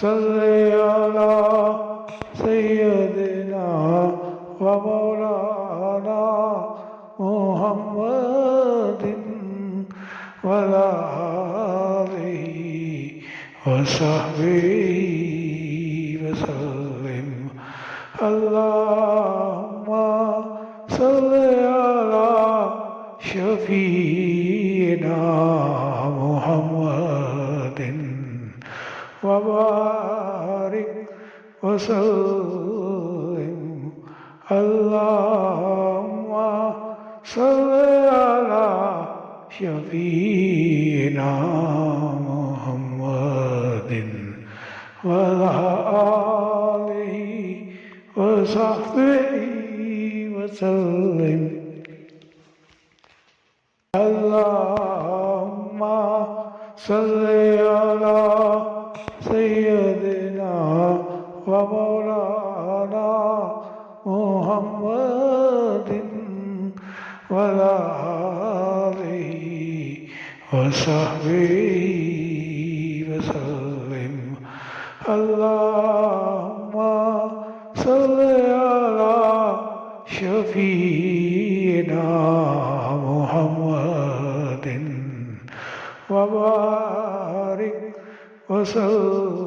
صل على سيدنا ومولانا محمد وعلى آله وصحبه وسلم. اللهم صل على شفيعنا محمد وبارك وسلم. اللهم صل على شفيعنا محمد وعلى آله وصحبه وسلم. اللهم صل على سيدنا ومولانا محمد وعلى آله وصحبه وسلم. اللهم صل على شفيعنا محمد وبارك وسلم.